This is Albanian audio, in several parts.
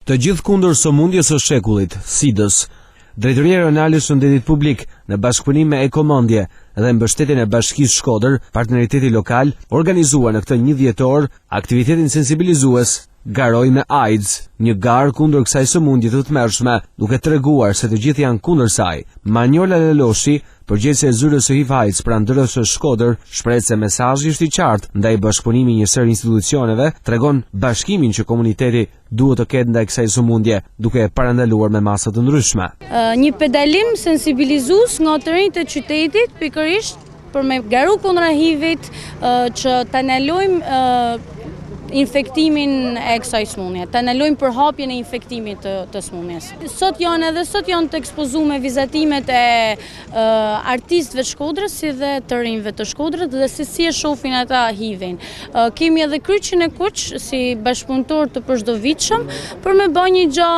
Të gjithë kundër sëmundjes së shekullit, SIDA-s, Drejtoria Rajonale e Shëndetit Publik në bashkëpunim me Ekomendje dhe mbështetjen e Bashkisë Shkodër, partneriteti lokal, organizuar në këtë 1 dhjetor aktivitetin sensibilizues Garoj me AIDS, një garë kundër kësaj sëmundje të tmerrshme, duke treguar se të gjithë janë kundër saj. Manjola Leloshi, përgjegjëse e zyrës së HIV/AIDS pranë DRS Shkodër, shpreh se mesazhi është i qartë ndaj bashkëpunimit një sër institucioneve, tregon bashkimin që komuniteti duhet të ketë ndaj kësaj sëmundje, duke e parandaluar me masa të ndryshme. Një pedalim sensibilizues nga të rinjtë e qytetit, pikërisht për me garu kundra HIV-it, që ta ndalojmë infektimin e kësaj sëmundje, ta ndalojmë përhapjen e infektimit të sëmundjes. Sot janë të ekspozuar vizatimet e artistëve të Shkodrës si dhe të rinjve të Shkodrës dhe se si e shohin ata HIV-in. Kemi edhe Kryqin e Kuq si bashkëpunëtor të përshëndetshëm për me bërë një gjë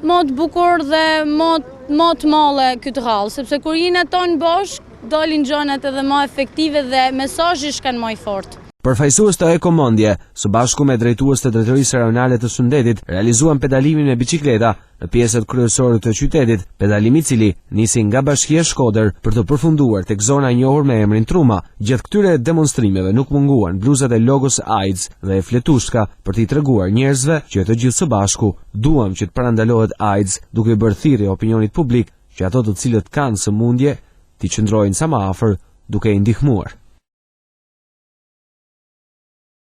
më të bukur dhe më të madhe këtë rallë, sepse kur jeni ato në bashkë dalin gjërat edhe më efektive dhe mesazhi shkan më i fortë. Përfaqësues të Ekomendje, së bashku me drejtues të Drejtorisë Rajonale të Shëndetit, realizuan pedalimin me biçikleta në pjesët kryesore të qytetit, pedalim i cili nisi nga Bashkia e Shkodër për të përfunduar tek zona e njohur me emrin Truma. Gjatë këtyre demonstrimeve nuk munguan bluzat e logos AIDS dhe fletushka për t'i treguar njerëzve që të gjithë së bashku duam që të parandalohet AIDS, duke bërë thirrje opinionit publik që ato të cilët kanë sëmundje t'i qëndrojnë sa më afër duke i ndihmuar.